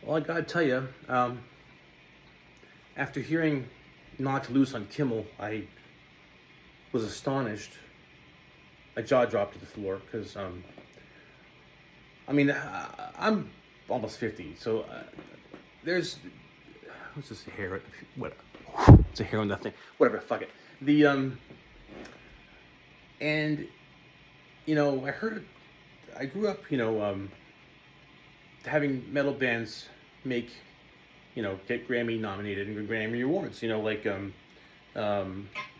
Well, I gotta tell you, after hearing "Knocked Loose" on Kimmel, I was astonished. My jaw dropped to the floor because, I'm almost 50, so there's what's this hair? What? It's a hair on that thing. Whatever. Fuck it. The and I heard. I grew up, having metal bands make, get Grammy nominated and Grammy awards.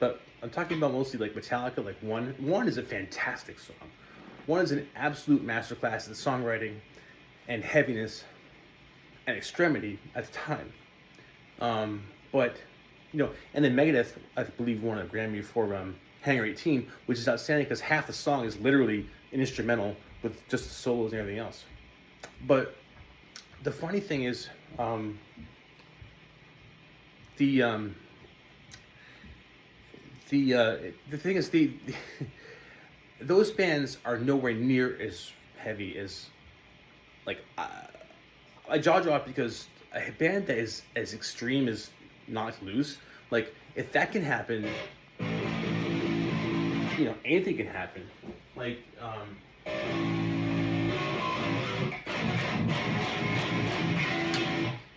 But I'm talking about mostly like Metallica. Like one is a fantastic song. One is an absolute masterclass in songwriting and heaviness and extremity at the time. But and then Megadeth, I believe, won a Grammy for Hangar 18, which is outstanding because half the song is literally an instrumental with just the solos and everything else. But the funny thing is, the the thing is those bands are nowhere near as heavy as like I jaw drop because a band that is as extreme as Knocked Loose, like if that can happen, anything can happen. Like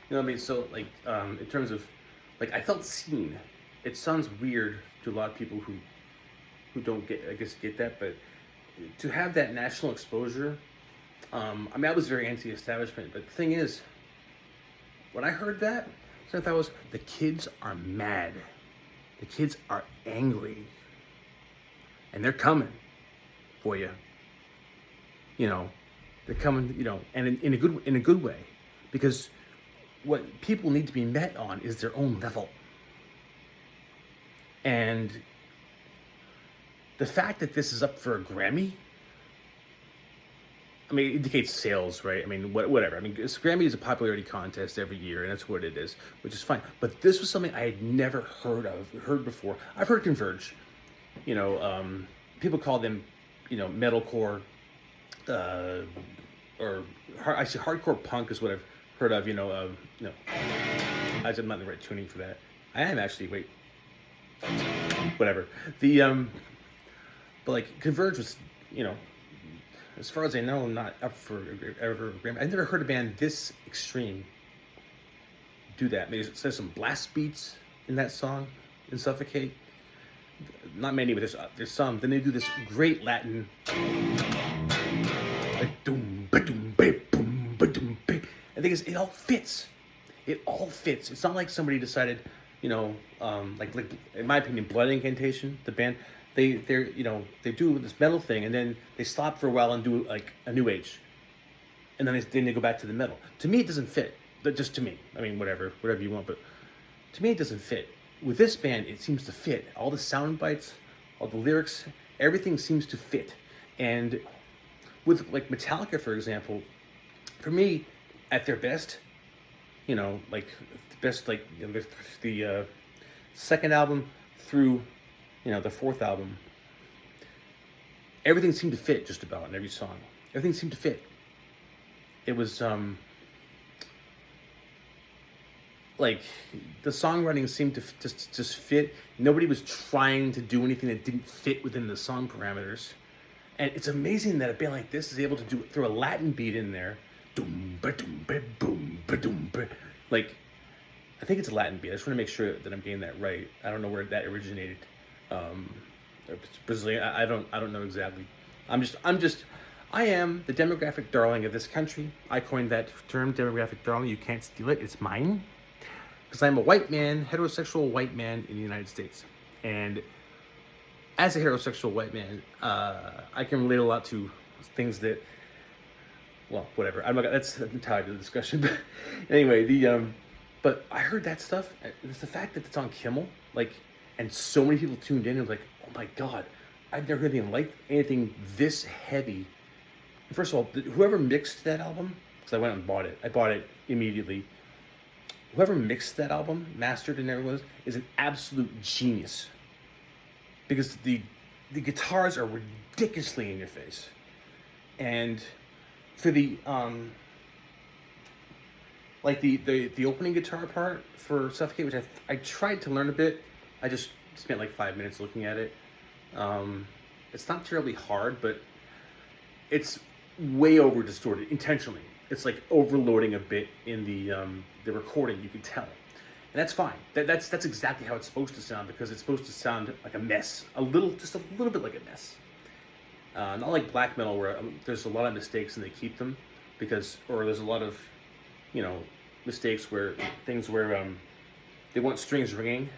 what I mean? So like in terms of like I felt seen. It sounds weird to a lot of people who don't get that, but to have that national exposure, I was very anti-establishment, but the thing is, when I heard that, I thought was the kids are mad, the kids are angry, and they're coming for you. They're coming, and in a good way, because what people need to be met on is their own level. And the fact that this is up for a Grammy, it indicates sales, right? Whatever. Grammy is a popularity contest every year, and that's what it is, which is fine. But this was something I had never heard before. I've heard Converge. People call them, metalcore, or hardcore punk is what I've heard of. I'm not in the right tuning for that. I am actually. Wait. Whatever. But like Converge was, as far as I know, not up for ever. I've never heard a band this extreme do that. There's some blast beats in that song in Suffocate. Not many, but there's some. Then they do this great Latin, like doom ba doom ba boom ba doom ba. I think it all fits. It all fits. It's not like somebody decided, like in my opinion, Blood Incantation, the band, they do this metal thing and then they stop for a while and do like a new age, and then they go back to the metal. To me, it doesn't fit. Just to me, whatever you want, but to me, it doesn't fit. With this band, it seems to fit. All the sound bites, all the lyrics, everything seems to fit. And with like Metallica, for example, for me, at their best, like the best, like the second album through, the fourth album, everything seemed to fit just about in every song. Everything seemed to fit. It was like the songwriting seemed to just fit. Nobody was trying to do anything that didn't fit within the song parameters. And it's amazing that a band like this is able to throw a Latin beat in there. Doom ba doom ba boom ba doom ba. Like, I think it's a Latin beat. I just want to make sure that I'm getting that right. I don't know where that originated. It's Brazilian. I don't know exactly. I am the demographic darling of this country. I coined that term, demographic darling. You can't steal it. It's mine. Because I'm a white man, heterosexual white man in the United States. And as a heterosexual white man, I can relate a lot to things that, well, whatever. That's entirely the discussion. But anyway, but I heard that stuff. It's the fact that it's on Kimmel, like, and so many people tuned in and was like, oh my God, I've never heard anything this heavy. And first of all, whoever mixed that album, because I went and bought it. I bought it immediately. Whoever mixed that album, mastered and everything, is an absolute genius. Because the guitars are ridiculously in your face. And for the like the opening guitar part for Suffocate, which I tried to learn a bit. I just spent like 5 minutes looking at it. It's not terribly hard, but it's way over distorted intentionally. It's like overloading a bit in the recording. You can tell, and that's fine. That's exactly how it's supposed to sound, because it's supposed to sound like a mess, just a little bit like a mess. Not like black metal where there's a lot of mistakes and they keep them, or there's a lot of, mistakes where they want strings ringing,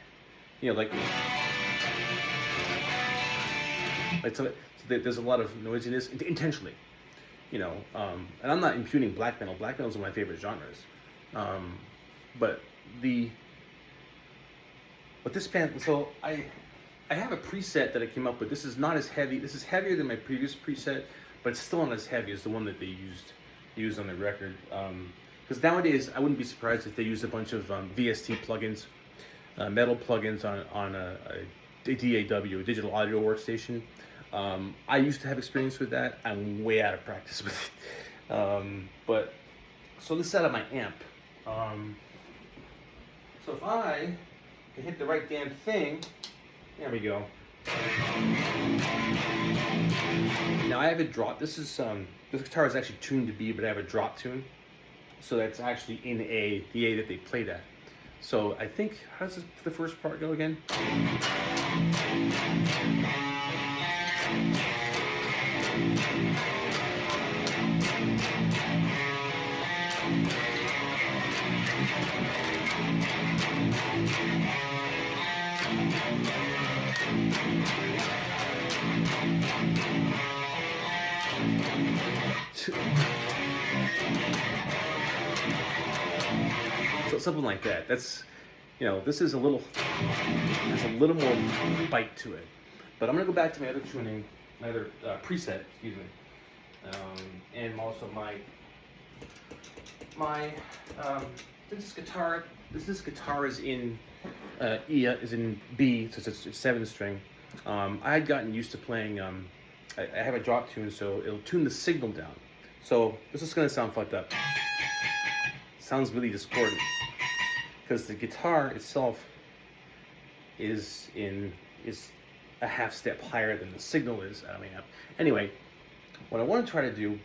so there's a lot of noisiness intentionally, and I'm not impugning black metal. Black metal is one of my favorite genres, but this band. So I have a preset that I came up with. This is not as heavy. This is heavier than my previous preset, but it's still not as heavy as the one that they used on the record. Because nowadays, I wouldn't be surprised if they use a bunch of VST plugins, metal plugins on a DAW, a digital audio workstation. I used to have experience with that. I'm way out of practice with it. So this is out of my amp. So if I can hit the right damn thing, there we go. Now I have a drop. This guitar is actually tuned to B, but I have a drop tune. So that's actually in the A that they played at. So I think, how does the first part go again? So something like that. That's, this is there's a little more bite to it. But I'm gonna go back to my other tuning, my other preset, excuse me, and also this guitar is in E, is in B, so it's 7-string. I had gotten used to playing. I have a drop tune, so it'll tune the signal down. So this is gonna sound fucked up. Sounds really discordant because the guitar itself is a half step higher than the signal is out of my amp. Anyway, what I want to try to do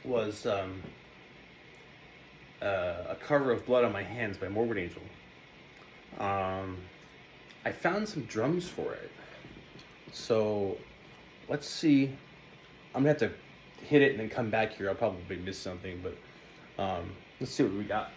was a cover of Blood on My Hands by Morbid Angel. I found some drums for it, so let's see. I'm gonna have to hit it and then come back here. I'll probably miss something, but let's see what we got.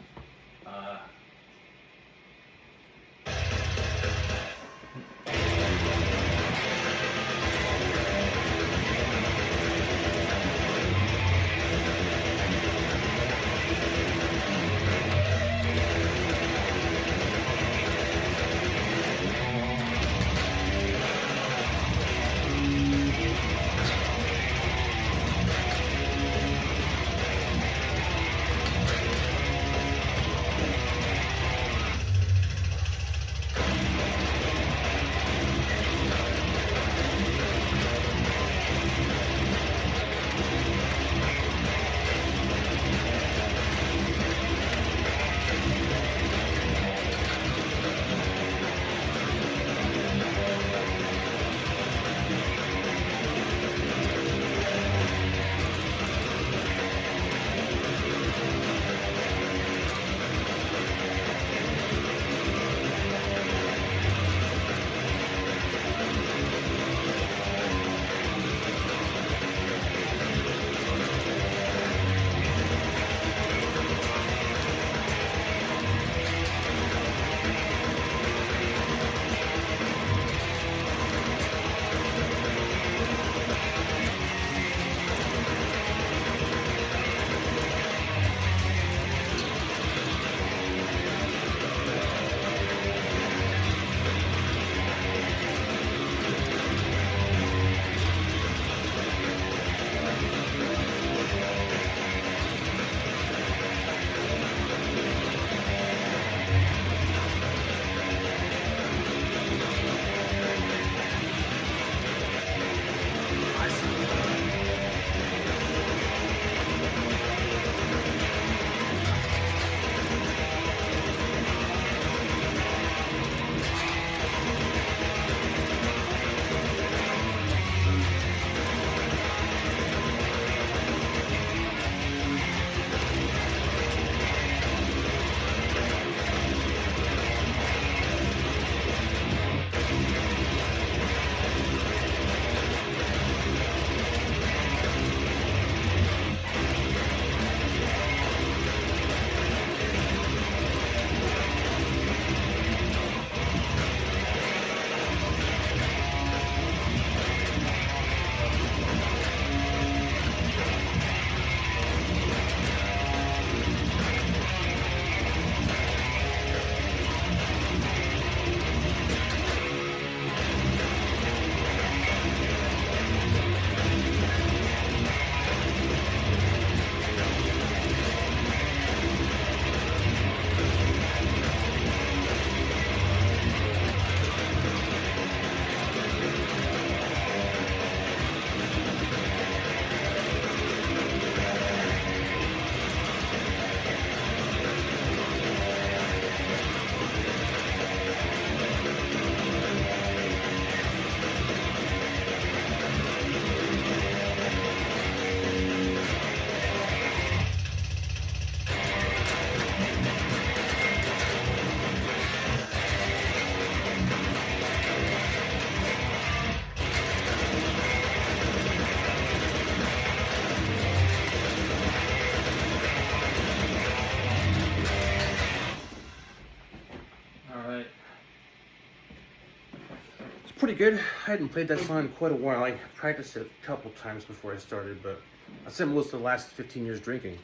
Pretty good. I hadn't played that song in quite a while. I practiced it a couple times before I started, but I spent most of the last 15 years drinking,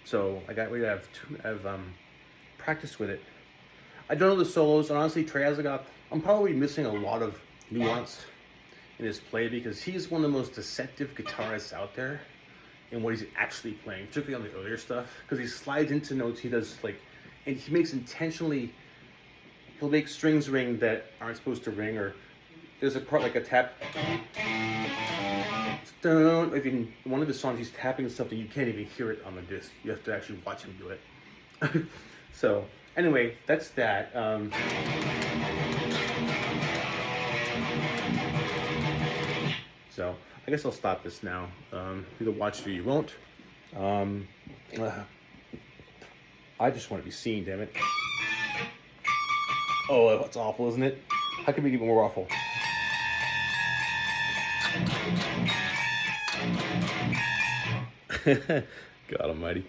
so I got ready to have practice with it. I don't know the solos, and honestly, Trey Azagoth, I'm probably missing a lot of nuance in his play because he's one of the most deceptive guitarists out there in what he's actually playing, particularly on the earlier stuff, because he slides into notes. He does and he makes intentionally. He'll make strings ring that aren't supposed to ring, or there's a part like a tap. If in one of the songs he's tapping something, you can't even hear it on the disc. You have to actually watch him do it. So anyway, that's that. So I guess I'll stop this now. Either watch it or you won't. I just want to be seen, damn it. Oh, that's awful, isn't it? How can we get more awful? God almighty.